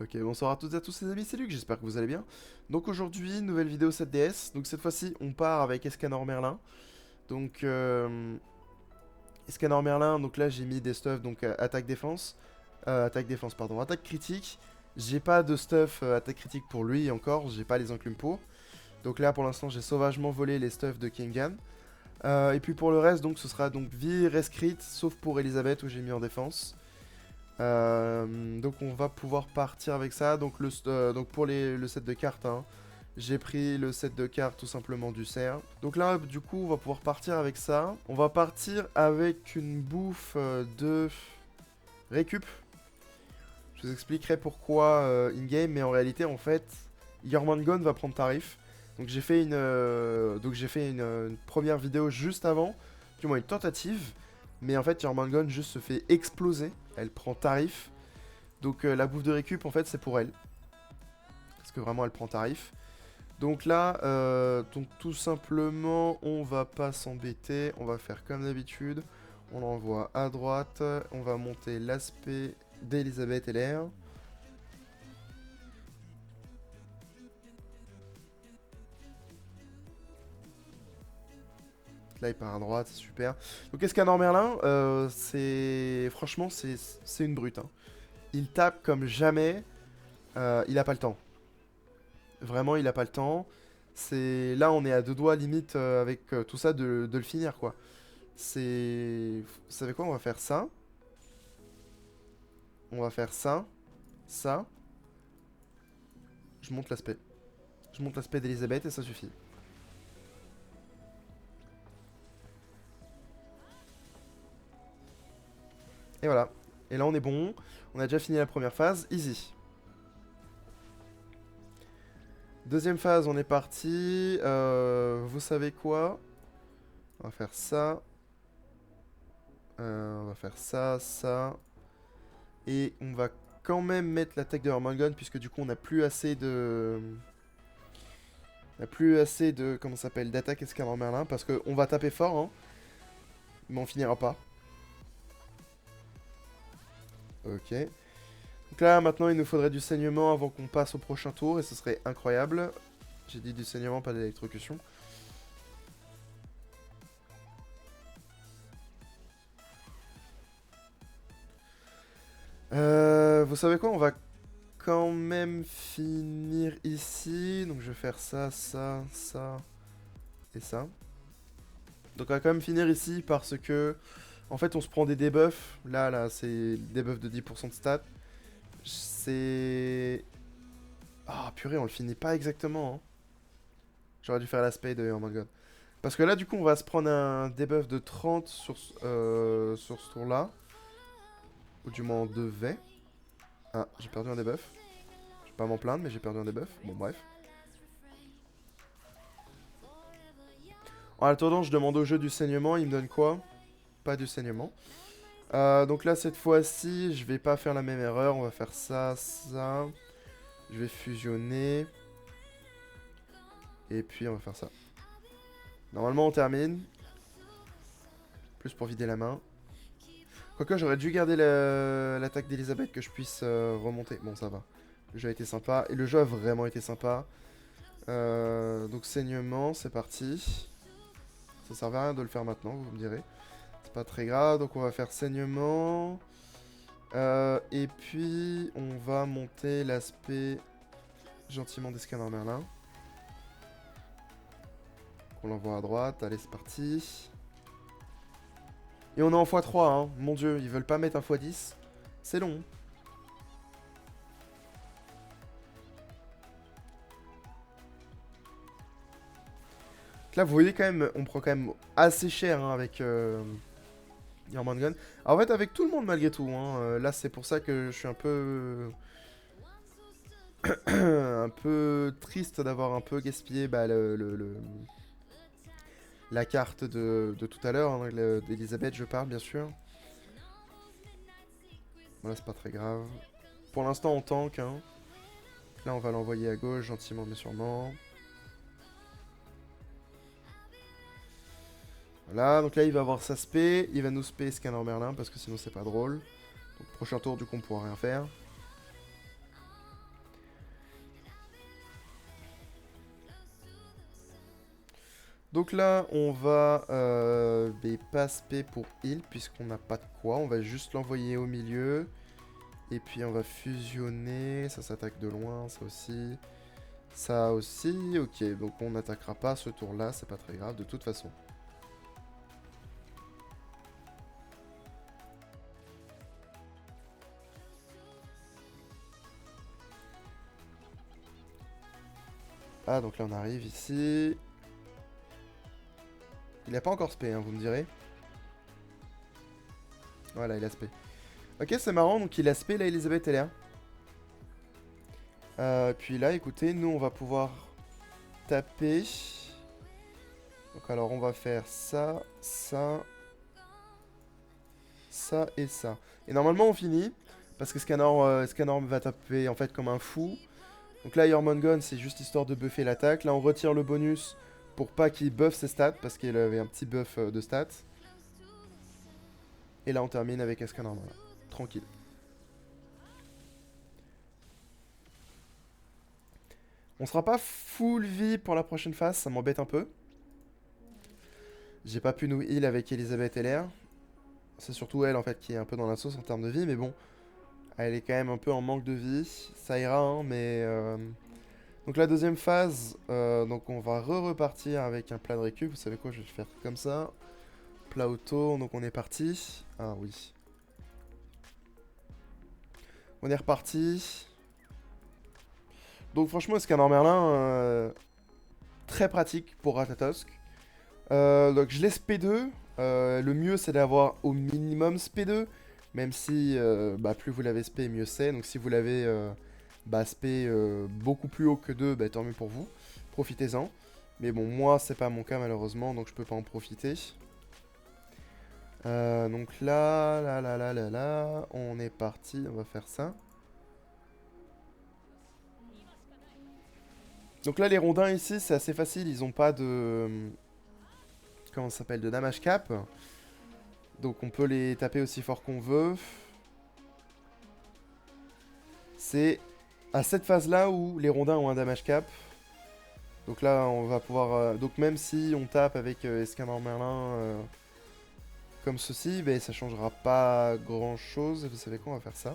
Ok, bonsoir à toutes et à tous les amis, c'est Luc, j'espère que vous allez bien. Donc aujourd'hui, nouvelle vidéo 7DS. Donc cette fois-ci, on part avec Escanor Merlin. Donc Escanor Merlin, donc là j'ai mis des stuffs, donc attaque défense. Attaque défense, pardon, attaque critique. J'ai pas de stuff attaque critique pour lui encore, j'ai pas les enclumes pour. Donc là pour l'instant j'ai sauvagement volé les stuffs de Kingan. Et puis pour le reste, donc ce sera donc vie rescrit, sauf pour Elisabeth où j'ai mis en défense. Donc on va pouvoir partir avec ça. Donc pour le set de cartes, hein, j'ai pris le set de cartes tout simplement du cerf. Donc là, du coup, on va pouvoir partir avec ça. On va partir avec une bouffe de récup. Je vous expliquerai pourquoi in-game, mais en réalité, en fait, Jormungand va prendre tarif. Donc j'ai fait une première vidéo juste avant, du moins une tentative. Mais en fait, Jormungand juste se fait exploser. Elle prend tarif. Donc la bouffe de récup, en fait, c'est pour elle. Parce que vraiment, elle prend tarif. Donc là, donc tout simplement, on va pas s'embêter. On va faire comme d'habitude. On l'envoie à droite. On va monter l'aspect d'Elisabeth LR. Là, il part à droite, c'est super. Donc Escanor Merlin, franchement, c'est une brute, hein. Il tape comme jamais. Il a pas le temps. Vraiment, il a pas le temps. C'est là, on est à deux doigts limite avec tout ça de le finir, quoi. Vous savez quoi? On va faire ça. On va faire ça. Ça. Je monte l'aspect. Je monte l'aspect d'Elisabeth et ça suffit. Et voilà. Et là, on est bon. On a déjà fini la première phase. Easy. Deuxième phase, on est parti. Vous savez quoi? On va faire ça. On va faire ça, ça. Et on va quand même mettre l'attaque de Hormongun puisque du coup on n'a plus assez de... On n'a plus assez de... Comment ça s'appelle? D'attaque Escanor Merlin parce qu'on va taper fort, hein. Mais on finira pas. Ok. Donc là maintenant il nous faudrait du saignement avant qu'on passe au prochain tour et ce serait incroyable. J'ai dit du saignement, pas d'électrocution. Vous savez quoi? On va quand même finir ici. Donc je vais faire ça, ça, ça et ça. Donc on va quand même finir ici parce que en fait on se prend des debuffs. Là, c'est debuff de 10% de stats. C'est... Ah purée, on le finit pas exactement, hein. J'aurais dû faire l'aspect de... Oh my god. Parce que là du coup on va se prendre un debuff de 30 sur ce tour là. Ou du moins on devait. Ah, j'ai perdu un debuff. Je vais pas m'en plaindre mais j'ai perdu un debuff. Bon bref. En attendant, je demande au jeu du saignement, il me donne quoi? Pas du saignement. Donc là, cette fois-ci, je vais pas faire la même erreur. On va faire ça, ça. Je vais fusionner. Et puis, on va faire ça. Normalement, on termine. Plus pour vider la main. Quoique, j'aurais dû garder l'attaque d'Elisabeth que je puisse remonter. Bon, ça va. Le jeu a été sympa. Et le jeu a vraiment été sympa. Donc, saignement, c'est parti. Ça servait à rien de le faire maintenant, vous me direz. C'est pas très grave. Donc, on va faire saignement. Et puis, on va monter l'aspect gentiment d'Escanor Merlin. On l'envoie à droite. Allez, c'est parti. Et on est en x3, hein. Mon dieu, ils veulent pas mettre un x10. C'est long. Là, vous voyez quand même, on prend quand même assez cher hein, avec Jormungand. En fait, avec tout le monde malgré tout. Hein. Là, c'est pour ça que je suis un peu... un peu triste d'avoir un peu gaspillé bah, la carte de tout à l'heure, hein, d'Elisabeth, je parle bien sûr. Voilà, c'est pas très grave. Pour l'instant, on tank. Hein. Là, on va l'envoyer à gauche, gentiment mais sûrement. Voilà, donc là, il va avoir sa spé. Il va nous spé Scanner Merlin, parce que sinon, c'est pas drôle. Donc, prochain tour, du coup, on pourra rien faire. Donc là, on va pas spé pour heal, puisqu'on n'a pas de quoi. On va juste l'envoyer au milieu. Et puis on va fusionner. Ça s'attaque de loin, ça aussi. Ça aussi, ok. Donc on n'attaquera pas ce tour-là, c'est pas très grave de toute façon. Ah, donc là on arrive ici. Il a pas encore spé, hein, vous me direz. Voilà, il a spé. Ok, c'est marrant, donc il a spé, là, Elisabeth, elle est là. Puis là, écoutez, nous, on va pouvoir taper. Donc alors, on va faire ça, ça, ça et ça. Et normalement, on finit, parce que Scanner va taper, en fait, comme un fou. Donc là, Jormungand, c'est juste histoire de buffer l'attaque. Là, on retire le bonus pour pas qu'il buff ses stats, parce qu'il avait un petit buff de stats. Et là, on termine avec Escanor. Voilà. Tranquille. On sera pas full vie pour la prochaine phase, ça m'embête un peu. J'ai pas pu nous heal avec Elisabeth LR. C'est surtout elle en fait qui est un peu dans la sauce en termes de vie, mais bon. Elle est quand même un peu en manque de vie. Ça ira, hein, mais... Donc la deuxième phase, donc on va repartir avec un plat de récup. Vous savez quoi, je vais faire comme ça. Plat auto, donc on est parti. Ah oui. On est reparti. Donc franchement, Scanner Merlin, très pratique pour Ratatosk. Donc je laisse P2. Le mieux c'est d'avoir au minimum SP2. Même si plus vous l'avez SP, mieux c'est. Donc si vous l'avez SP beaucoup plus haut que 2, tant mieux pour vous. Profitez-en. Mais bon, moi c'est pas mon cas malheureusement, donc je peux pas en profiter. Donc là, on est parti, on va faire ça. Donc là les rondins ici c'est assez facile, ils ont pas de... Comment ça s'appelle, de damage cap. Donc on peut les taper aussi fort qu'on veut. C'est à cette phase-là où les rondins ont un damage cap. Donc là, on va pouvoir... donc même si on tape avec Escanor Merlin comme ceci, ça changera pas grand-chose. Vous savez quoi, on va faire ça.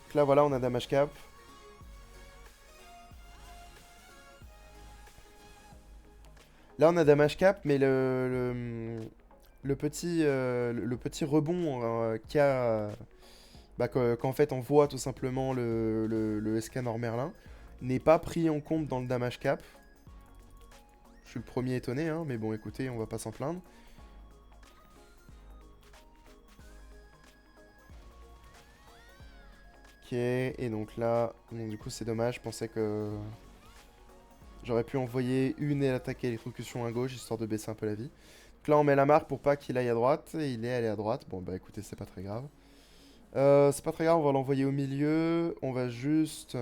Donc là, voilà, on a damage cap. Là, on a damage cap, mais le petit rebond qu'il y a... qu'en fait on voit tout simplement le Escanor Merlin, n'est pas pris en compte dans le damage cap. Je suis le premier étonné, hein, mais bon écoutez, on va pas s'en plaindre. Ok, et donc là, bon, du coup c'est dommage, je pensais que j'aurais pu envoyer une et attaquer électrocution à gauche, histoire de baisser un peu la vie. Donc là on met la marque pour pas qu'il aille à droite, et il est allé à droite. Bon bah écoutez, c'est pas très grave. C'est pas très grave, on va l'envoyer au milieu. On va juste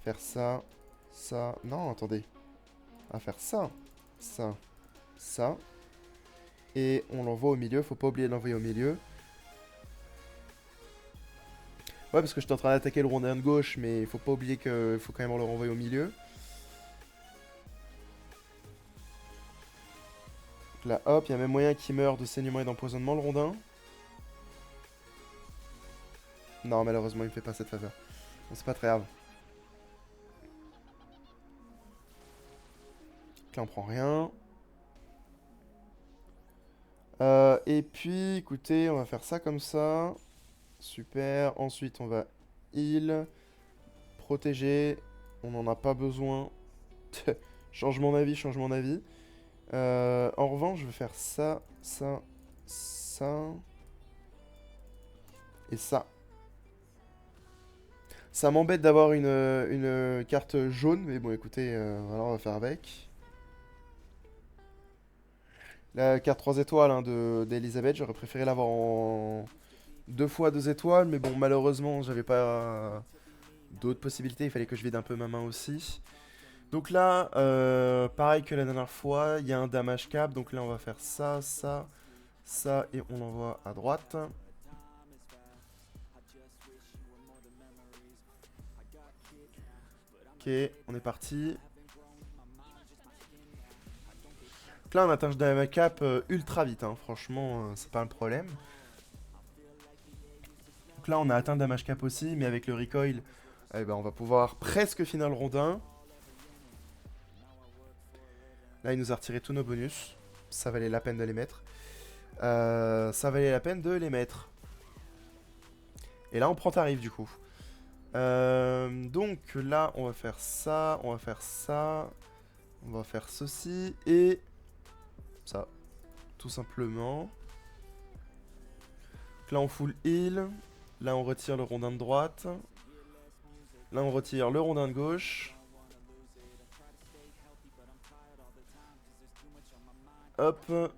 faire ça, ça. Non, attendez. On va faire ça, ça, ça. Et on l'envoie au milieu. Faut pas oublier de l'envoyer au milieu. Ouais, parce que j'étais en train d'attaquer le rondin de gauche, mais il faut pas oublier qu'il faut quand même le renvoyer au milieu. Donc là, hop, il y a même moyen qu'il meure de saignement et d'empoisonnement, le rondin. Non, malheureusement, il me fait pas cette faveur. Bon, c'est pas très grave. Donc là, on prend rien. Et puis, écoutez, on va faire ça comme ça. Super. Ensuite, on va heal. Protéger. On n'en a pas besoin. Changement d'avis, changement d'avis. En revanche, je vais faire ça, ça, ça. Et ça. Ça m'embête d'avoir une carte jaune, mais bon, écoutez, voilà, on va faire avec. La carte 3 étoiles hein, d'Elisabeth, j'aurais préféré l'avoir en 2 fois 2 étoiles, mais bon, malheureusement, j'avais pas d'autres possibilités, il fallait que je vide un peu ma main aussi. Donc là, pareil que la dernière fois, il y a un damage cap, donc là on va faire ça, ça, ça, et on l'envoie à droite. Ok, on est parti. Donc là, on atteint un cap ultra vite, hein. Franchement, c'est pas un problème. Donc là, on a atteint damage cap aussi, mais avec le recoil, eh ben, on va pouvoir presque finir le rondin. Là, il nous a retiré tous nos bonus. Ça valait la peine de les mettre. Ça valait la peine de les mettre. Et là, on prend tarif du coup. Donc là, on va faire ça, on va faire ça. On va faire ceci et ça, tout simplement. Donc là, on full heal. Là, on retire le rondin de droite. Là, on retire le rondin de gauche. Hop.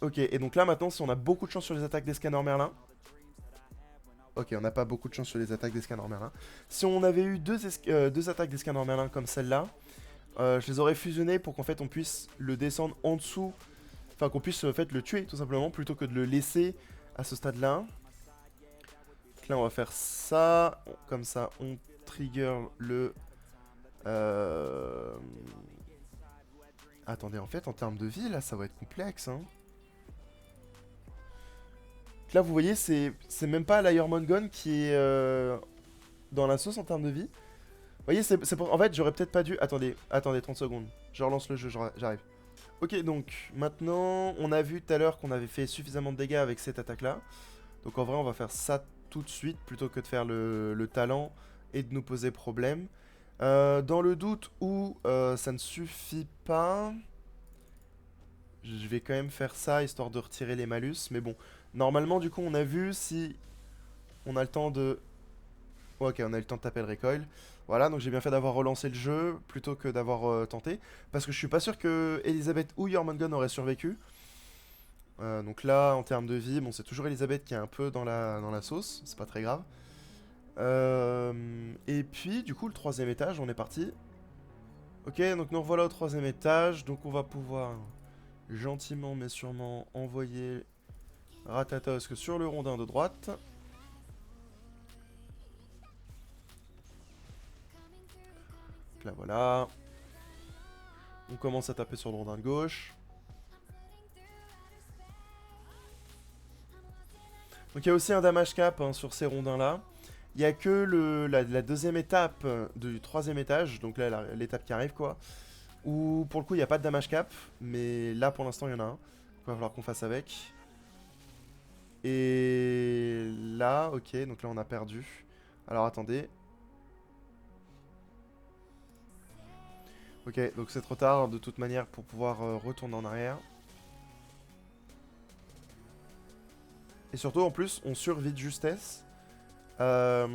Ok, et donc là, maintenant, si on a beaucoup de chance sur les attaques des scanners Merlin. Ok, on n'a pas beaucoup de chance sur les attaques des scanners Merlin. Si on avait eu deux attaques des scanners Merlin comme celle-là, je les aurais fusionnées pour qu'en fait on puisse le descendre en dessous. Enfin, qu'on puisse en fait le tuer tout simplement plutôt que de le laisser à ce stade-là. Donc là, on va faire ça. Comme ça, on trigger le... Attendez, en fait, en termes de vie, là, ça va être complexe, hein. Donc là, vous voyez, c'est même pas l'Iron Gun qui est dans la sauce en termes de vie. Vous voyez, en fait, j'aurais peut-être pas dû... Attendez, 30 secondes. Je relance le jeu, j'arrive. Ok, donc, maintenant, on a vu tout à l'heure qu'on avait fait suffisamment de dégâts avec cette attaque-là. Donc, en vrai, on va faire ça tout de suite, plutôt que de faire le talent et de nous poser problème. Dans le doute où ça ne suffit pas... Je vais quand même faire ça, histoire de retirer les malus. Mais bon, normalement, du coup, on a vu si on a le temps de... Ok, on a eu le temps de taper le recoil. Voilà, donc j'ai bien fait d'avoir relancé le jeu plutôt que d'avoir tenté. Parce que je suis pas sûr que Elisabeth ou Jormungand auraient survécu. Donc là, en termes de vie, bon, c'est toujours Elisabeth qui est un peu dans la sauce. C'est pas très grave. Et puis, du coup, le troisième étage, on est parti. Ok, donc nous revoilà au troisième étage. Donc on va pouvoir gentiment mais sûrement envoyer Ratatosk sur le rondin de droite. Donc là, voilà. On commence à taper sur le rondin de gauche. Donc il y a aussi un damage cap hein, sur ces rondins-là. Il n'y a que la deuxième étape du troisième étage, donc là l'étape qui arrive quoi, où pour le coup il n'y a pas de damage cap, mais là pour l'instant il y en a un. Il va falloir qu'on fasse avec. Et là, ok, donc là on a perdu. Alors attendez. Ok, donc c'est trop tard de toute manière pour pouvoir retourner en arrière. Et surtout en plus on survit de justesse. On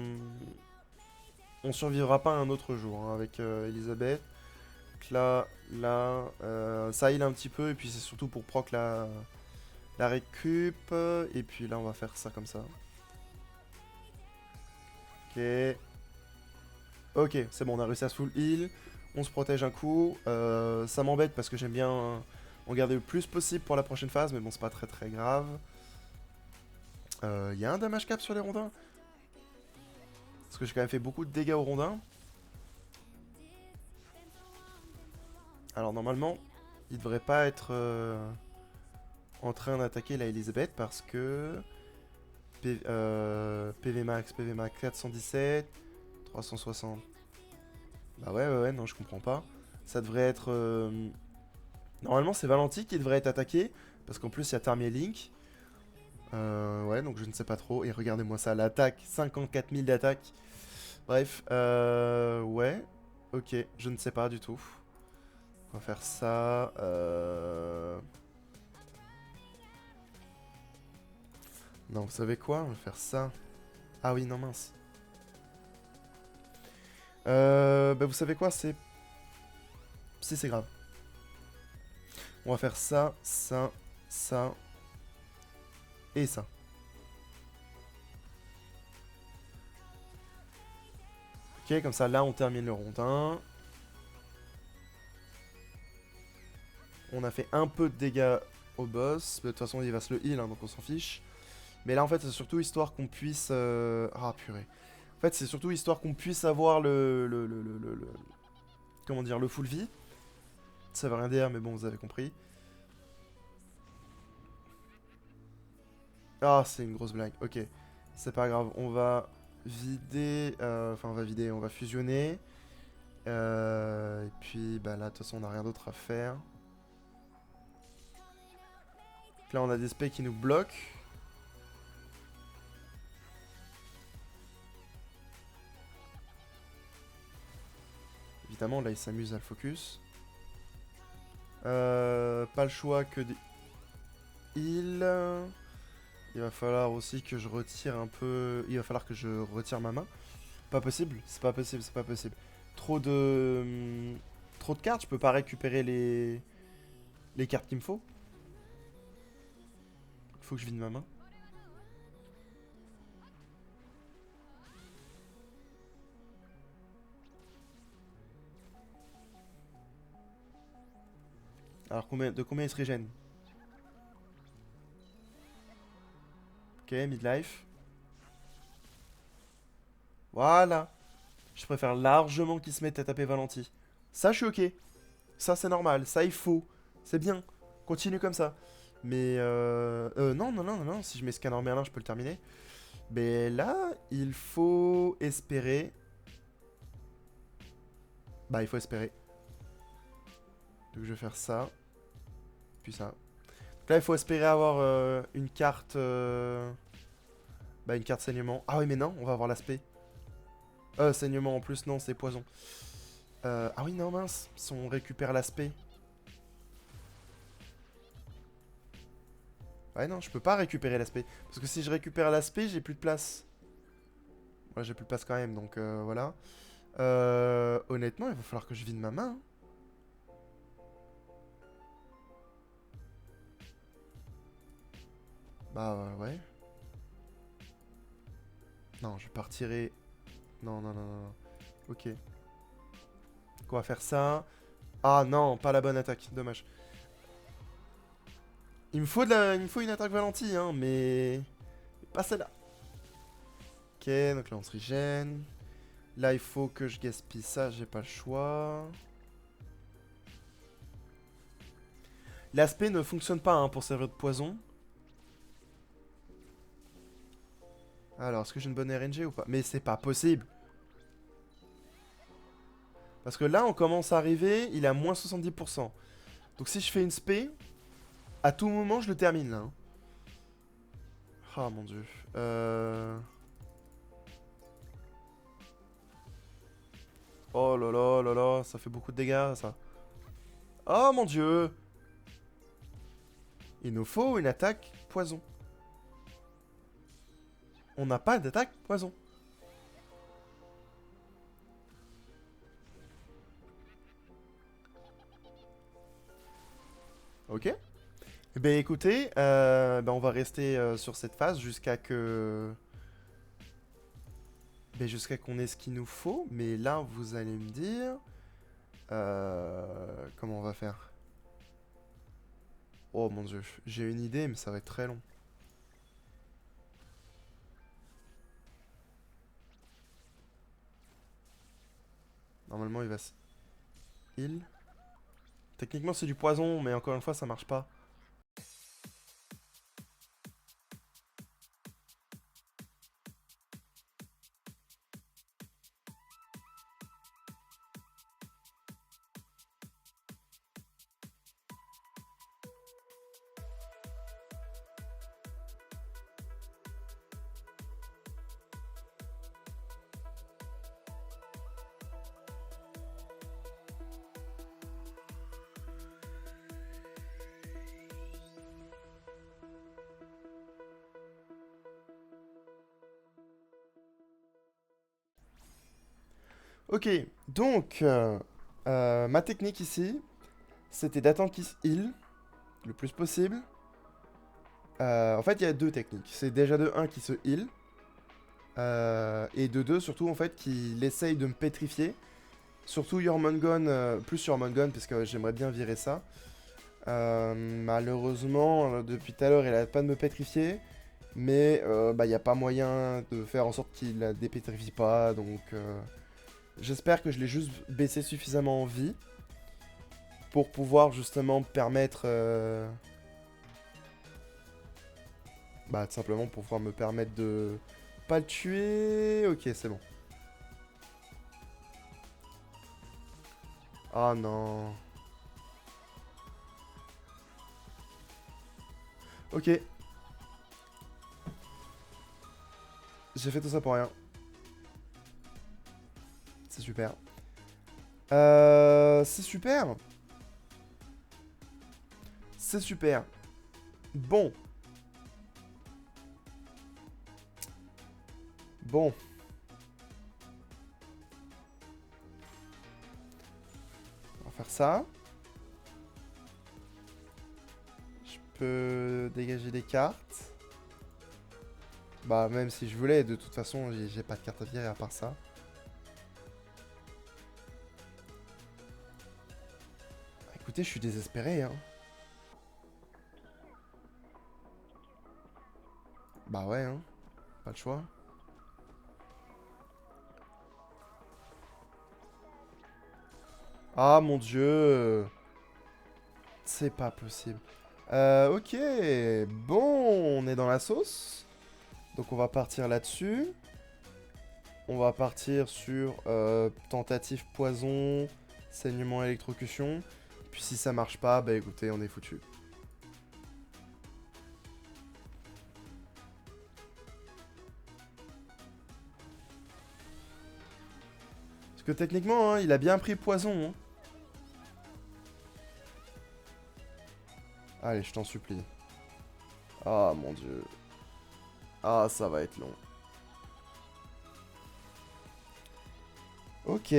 survivra pas un autre jour hein, avec Elisabeth. Donc là, ça heal un petit peu et puis c'est surtout pour proc la récup. Et puis là on va faire ça comme ça. Ok. Ok, c'est bon, on a réussi à se full heal. On se protège un coup. Ça m'embête parce que j'aime bien en garder le plus possible pour la prochaine phase, mais bon, c'est pas très très grave. Il y a un damage cap sur les rondins. Parce que j'ai quand même fait beaucoup de dégâts aux rondins. Alors normalement, il devrait pas être en train d'attaquer la Elisabeth parce que... PV max 417, 360. Bah ouais, non, je comprends pas. Ça devrait être... Normalement, c'est Valenti qui devrait être attaqué. Parce qu'en plus, il y a Tarmier Link. Ouais, donc je ne sais pas trop. Et regardez-moi ça, l'attaque, 54 000 d'attaque. Bref, ouais. Ok, je ne sais pas du tout. On va faire ça. Non, vous savez quoi? On va faire ça. Ah oui, non, mince. Bah vous savez quoi? Si c'est grave. On va faire ça, ça, ça. Et ça. Ok, comme ça, là, on termine le rondin. On a fait un peu de dégâts au boss. Mais de toute façon, il va se le heal, hein, donc on s'en fiche. Mais là, en fait, c'est surtout histoire qu'on puisse... Ah, purée. En fait, c'est surtout histoire qu'on puisse avoir comment dire, le full vie. Ça veut rien dire, mais bon, vous avez compris. Ah, c'est une grosse blague. Ok, c'est pas grave. On va vider... Enfin, on va vider, on va fusionner. Et puis, bah là, de toute façon, on n'a rien d'autre à faire. Là, on a des specs qui nous bloquent. Évidemment, là, il s'amuse à le focus. Pas le choix que des heals. Il va falloir aussi que je retire un peu... Il va falloir que je retire ma main. Pas possible, c'est pas possible, c'est pas possible. Trop de... Trop de cartes, je peux pas récupérer les cartes qu'il me faut. Il faut que je vide ma main. Alors de combien il se régène? Ok, midlife. Voilà. Je préfère largement qu'il se mette à taper Valenti. Ça, je suis ok. Ça, c'est normal. Ça, il faut. C'est bien. Continue comme ça. Mais non, non, non, non, non. Si je mets Scanner Merlin, je peux le terminer. Mais là, il faut espérer. Bah, il faut espérer. Donc, je vais faire ça. Puis ça. Donc là, il faut espérer avoir une carte... Bah, une carte saignement. Ah oui, mais non, on va avoir l'aspect. Saignement en plus, non, c'est poison. Ah oui, non, mince. Si on récupère l'aspect. Ouais, non, je peux pas récupérer l'aspect. Parce que si je récupère l'aspect, j'ai plus de place. Ouais, j'ai plus de place quand même, donc voilà. Honnêtement, il va falloir que je vide ma main. Bah ouais. Non, je partirai... Non, non, non, non. Ok. Donc on va faire ça. Ah non, pas la bonne attaque, dommage. Il me faut une attaque Valenti, hein, mais... Pas celle-là. Ok, donc là on se régène. Là il faut que je gaspille ça, j'ai pas le choix. L'aspect ne fonctionne pas hein, pour servir de poison. Alors, est-ce que j'ai une bonne RNG ou pas? Mais c'est pas possible. Parce que là, on commence à arriver, il est à moins 70%. Donc si je fais une spé, à tout moment, je le termine là. Hein. Ah mon dieu. Oh là là, ça fait beaucoup de dégâts ça. Oh mon dieu. Il nous faut une attaque poison. On n'a pas d'attaque poison. Ok. Eh ben écoutez, on va rester sur cette phase jusqu'à que... jusqu'à qu'on ait ce qu'il nous faut. Mais là, vous allez me dire... comment on va faire? Oh mon dieu, j'ai une idée, mais ça va être très long. Normalement, il va se... Heal. Techniquement, c'est du poison, mais encore une fois, ça marche pas. Ok, donc, ma technique ici, c'était d'attendre qu'il se heal le plus possible. En fait, il y a deux techniques. C'est déjà de un qui se heal. Et de deux, surtout, en fait, qu'il essaye de me pétrifier. Surtout Jormungand, plus Jormungand, parce que j'aimerais bien virer ça. Malheureusement, depuis tout à l'heure, il arrête pas de me pétrifier. Mais bah, y a pas moyen de faire en sorte qu'il la dépétrifie pas, donc j'espère que je l'ai juste baissé suffisamment en vie pour pouvoir justement permettre, bah tout simplement pour pouvoir me permettre de pas le tuer. Ok, c'est bon. Ah non. Ok, j'ai fait tout ça pour rien. C'est super. C'est super. C'est super. Bon. Bon. On va faire ça. Je peux dégager des cartes. Bah, même si je voulais, de toute façon, j'ai pas de carte à virer à part ça. Écoutez, je suis désespéré, hein. Bah ouais, hein. Pas le choix. Ah, mon Dieu. C'est pas possible. Ok. Bon, on est dans la sauce. Donc, on va partir là-dessus. On va partir sur tentative poison, saignement, électrocution. Puis si ça marche pas, bah écoutez, on est foutu. Parce que techniquement, hein, il a bien pris poison. Hein. Allez, je t'en supplie. Ah mon dieu. Ah, ça va être long. Ok.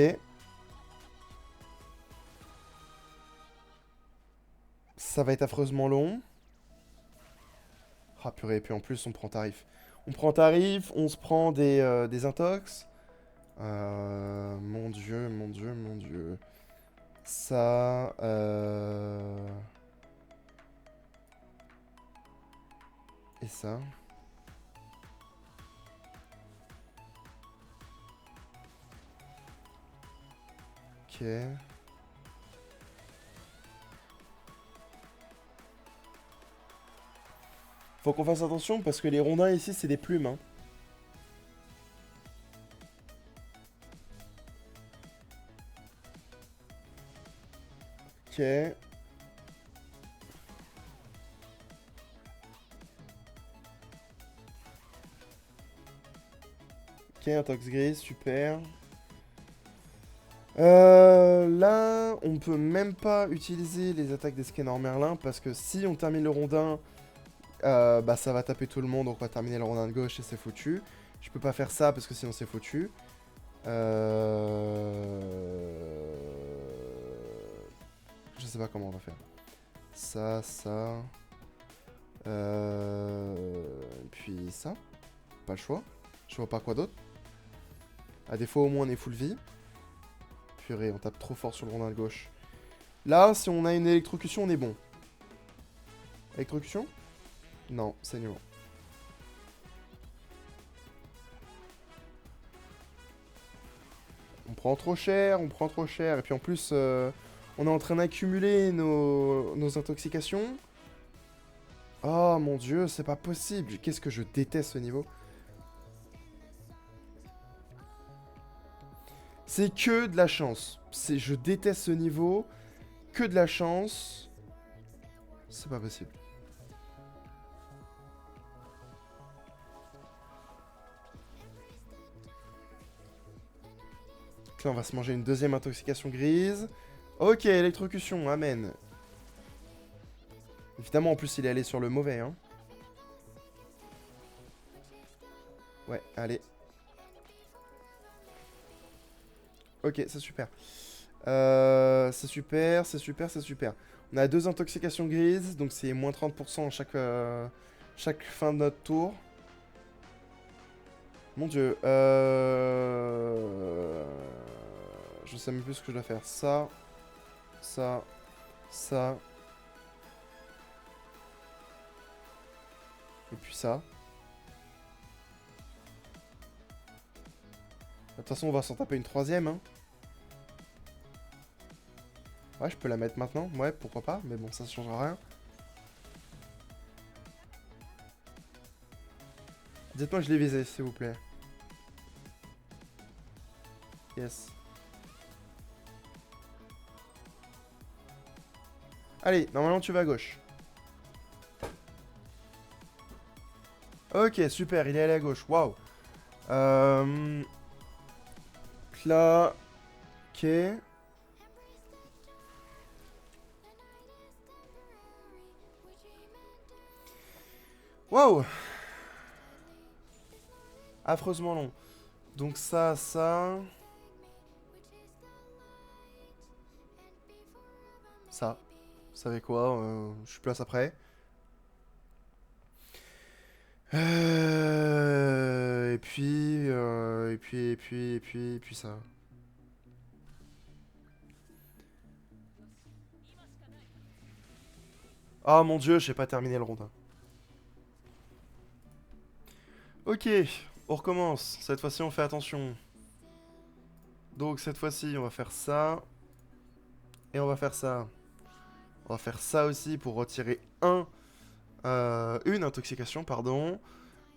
Ça va être affreusement long. Ah purée, et puis en plus on prend tarif. On prend tarif, on se prend des intox. Mon dieu, mon dieu, mon dieu. Ça... Et ça. Ok. Faut qu'on fasse attention parce que les rondins ici c'est des plumes. Hein. Ok. Ok, un tox gris, super. Là, on peut même pas utiliser les attaques des Scanner Merlin parce que si on termine le rondin, bah ça va taper tout le monde, donc on va terminer le rondin de gauche et c'est foutu. Je peux pas faire ça parce que sinon c'est foutu. Je sais pas comment on va faire. Ça, ça. Puis ça. Pas le choix. Je vois pas quoi d'autre. À défaut, au moins on est full vie. Purée, on tape trop fort sur le rondin de gauche. Là, si on a une électrocution, on est bon. Électrocution? Non, saignement. On prend trop cher, on prend trop cher. Et puis en plus, on est en train d'accumuler nos intoxications. Oh mon dieu, c'est pas possible. Qu'est-ce que je déteste ce niveau. C'est que de la chance. Je déteste ce niveau. Que de la chance. C'est pas possible. Là, on va se manger une deuxième intoxication grise. Ok, électrocution, amen. Évidemment, en plus, il est allé sur le mauvais, hein. Ouais, allez. Ok, c'est super. C'est super, c'est super, c'est super. On a deux intoxications grises, donc c'est moins 30% chaque fin de notre tour. Mon dieu. Je sais même plus ce que je dois faire. Ça, ça, et puis ça. toute façon, on va s'en taper une troisième. Hein. Ouais, je peux la mettre maintenant. Ouais, pourquoi pas. Mais bon, ça changera rien. Dites-moi que je l'ai visé, s'il vous plaît. Yes. Allez, normalement tu vas à gauche. Ok, super, il est allé à gauche. Waouh. Là. Ok. Waouh. Affreusement long. Donc ça, ça. Ça. Vous savez quoi, je suis place après. Et puis ça. Ah mon dieu, j'ai pas terminé le rondin. Ok, on recommence. Cette fois-ci, on fait attention. Donc cette fois-ci, on va faire ça. Et on va faire ça. On va faire ça aussi pour retirer une intoxication, pardon.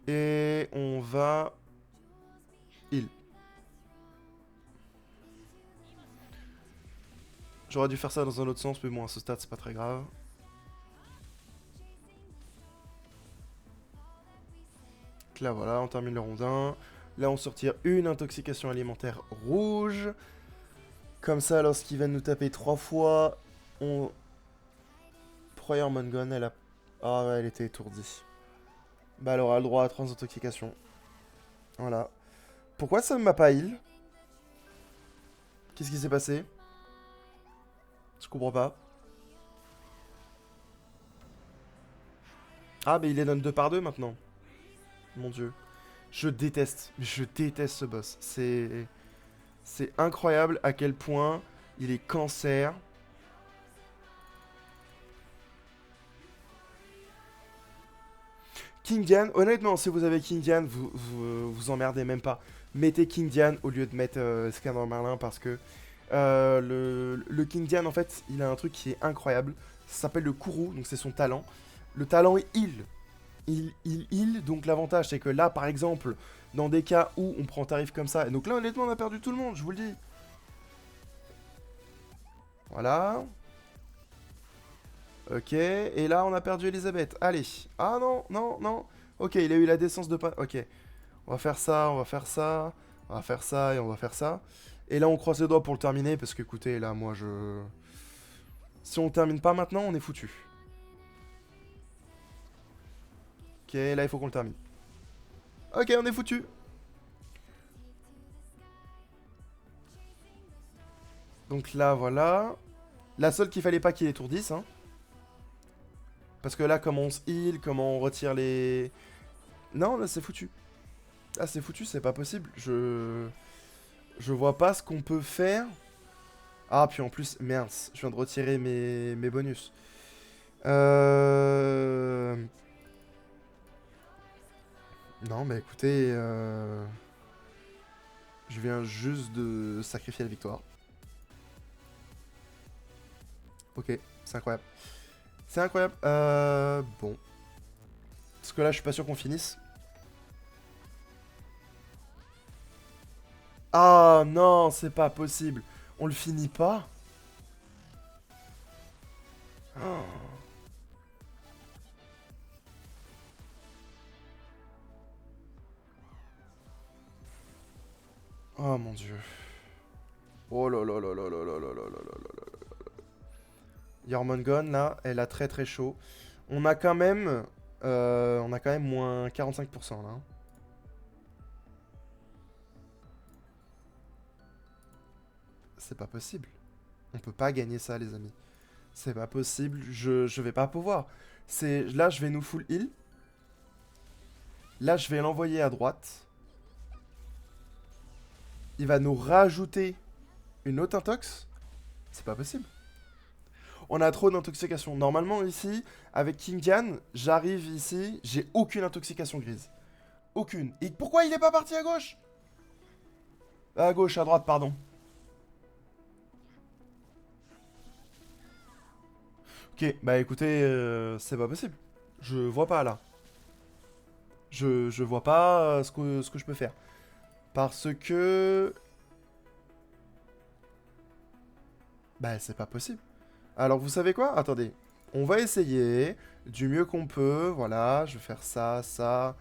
Et on va... Heal. J'aurais dû faire ça dans un autre sens, mais bon, à ce stade, c'est pas très grave. Donc là, voilà, on termine le rondin. Là, on sortira une intoxication alimentaire rouge. Comme ça, lorsqu'il va nous taper 3 fois, on... Prior Mongon, elle a... Ah ouais, elle était étourdie. Bah, elle aura le droit à 3 intoxications. Voilà. Pourquoi ça ne m'a pas heal? Qu'est-ce qui s'est passé? Je comprends pas. Ah, mais il les donne 2 par 2 maintenant. Mon dieu. Je déteste ce boss. C'est incroyable à quel point il est cancer. King Dian, honnêtement, si vous avez King Dian, vous emmerdez même pas. Mettez King Dian au lieu de mettre Scanner Merlin parce que le King Dian, en fait, il a un truc qui est incroyable. Ça s'appelle le Kourou, donc c'est son talent. Le talent est heal. Il heal, donc l'avantage c'est que là, par exemple, dans des cas où on prend tarif comme ça, et donc là, honnêtement, on a perdu tout le monde, je vous le dis. Voilà. Ok, et là, on a perdu Elisabeth. Allez. Ah non, non, non. Ok, il a eu la décence de pas... Ok. On va faire ça, on va faire ça, on va faire ça et on va faire ça. Et là, on croise les doigts pour le terminer parce que, écoutez, là, moi, je... Si on le termine pas maintenant, on est foutu. Ok, là, il faut qu'on le termine. Ok, on est foutu. Donc là, voilà. La seule qu'il fallait pas qu'il étourdisse, hein. Parce que là, comment on se heal, comment on retire les... Non, là, c'est foutu. Ah, c'est foutu, c'est pas possible. Je vois pas ce qu'on peut faire. Ah, puis en plus, merde, je viens de retirer mes bonus. Non, mais écoutez, je viens juste de sacrifier la victoire. Ok, c'est incroyable. C'est incroyable. Bon. Parce que là, je suis pas sûr qu'on finisse. Ah non, c'est pas possible. On le finit pas. Oh, oh mon dieu. Oh là là là là là là là là là là. Jormungand, là, elle a très très chaud. On a quand même... on a quand même moins 45% là. Hein. C'est pas possible. On peut pas gagner ça, les amis. C'est pas possible. Je vais pas pouvoir. Là, je vais nous full heal. Là, je vais l'envoyer à droite. Il va nous rajouter une autre intox. C'est pas possible. On a trop d'intoxication. Normalement, ici, avec King Dian, j'arrive ici, j'ai aucune intoxication grise. Aucune. Et pourquoi il est pas parti à gauche? À gauche, à droite, pardon. Ok, bah écoutez, c'est pas possible. Je vois pas là. Je vois pas ce que je peux faire. Parce que... Bah c'est pas possible. Alors vous savez quoi? Attendez. On va essayer du mieux qu'on peut. Voilà, je vais faire ça, ça.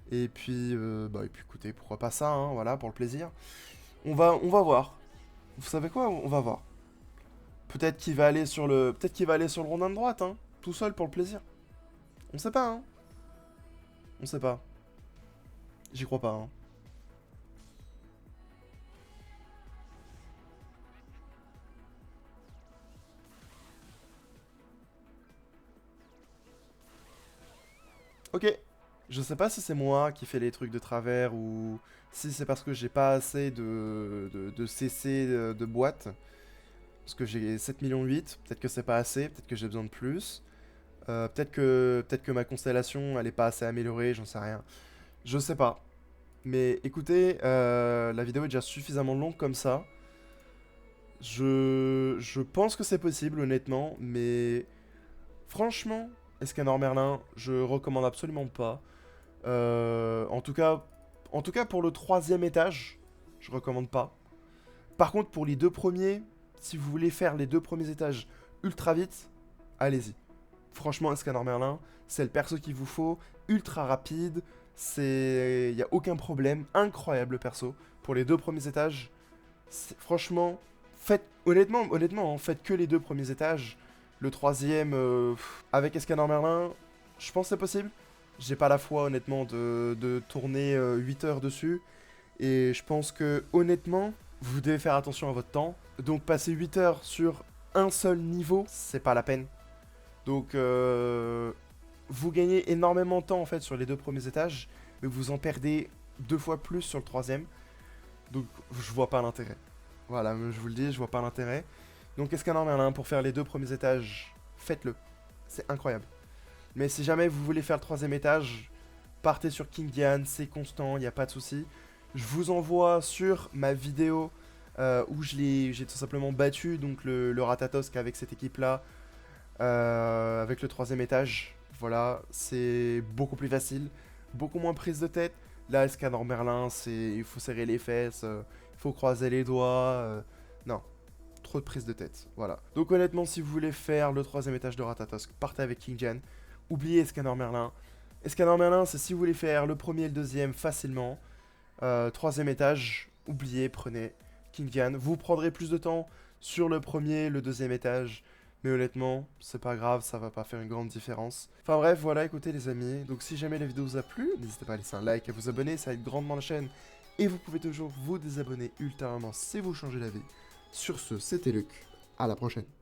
Et puis écoutez, pourquoi pas ça, hein, voilà, pour le plaisir. On va voir. Vous savez quoi? On va voir. Peut-être qu'il va aller sur le... Peut-être qu'il va aller sur le rondin de droite, hein. Tout seul pour le plaisir. On sait pas, hein. On sait pas. J'y crois pas, hein. Ok. Je sais pas si c'est moi qui fais les trucs de travers ou si c'est parce que j'ai pas assez de CC de boîte. Parce que j'ai 7 millions 8. Peut-être que c'est pas assez. Peut-être que j'ai besoin de plus. Peut-être que ma constellation elle est pas assez améliorée. J'en sais rien. Je sais pas. Mais écoutez, la vidéo est déjà suffisamment longue comme ça. Je pense que c'est possible, honnêtement, mais franchement, Escanor Merlin, je recommande absolument pas. En tout cas, pour le troisième étage, je recommande pas. Par contre, pour les deux premiers, si vous voulez faire les deux premiers étages ultra vite, allez-y. Franchement, Escanor Merlin, c'est le perso qu'il vous faut, ultra rapide, il y a aucun problème, incroyable le perso. Pour les deux premiers étages, franchement, honnêtement, hein, faites que les deux premiers étages. Le troisième, avec Escanor Merlin, je pense que c'est possible. J'ai pas la foi, honnêtement, de tourner 8 heures dessus. Et je pense que, honnêtement, vous devez faire attention à votre temps. Donc, passer 8 heures sur un seul niveau, c'est pas la peine. Donc, vous gagnez énormément de temps, en fait, sur les deux premiers étages. Mais vous en perdez 2 fois plus sur le troisième. Donc, je vois pas l'intérêt. Voilà, je vous le dis, je vois pas l'intérêt. Donc, qu'est-ce qu'un Merlin pour faire les deux premiers étages? Faites-le. C'est incroyable. Mais si jamais vous voulez faire le troisième étage, partez sur King Diane, c'est constant, il n'y a pas de souci. Je vous envoie sur ma vidéo où j'ai tout simplement battu donc le Ratatosk avec cette équipe-là, avec le troisième étage. Voilà, c'est beaucoup plus facile, beaucoup moins prise de tête. Là, Escanor Merlin, il faut serrer les fesses, il faut croiser les doigts. Non, trop de prise de tête. Voilà. Donc honnêtement, si vous voulez faire le troisième étage de Ratatosk, partez avec King Jan. Oubliez Escanor Merlin. Escanor Merlin, c'est si vous voulez faire le premier et le deuxième facilement. Troisième étage, oubliez, prenez King Jan. Vous prendrez plus de temps sur le premier, le deuxième étage. Mais honnêtement, c'est pas grave, ça va pas faire une grande différence. Enfin bref, voilà, écoutez les amis. Donc si jamais la vidéo vous a plu, n'hésitez pas à laisser un like, à vous abonner, ça aide grandement la chaîne. Et vous pouvez toujours vous désabonner ultérieurement si vous changez d'avis. Sur ce, c'était Luc. À la prochaine.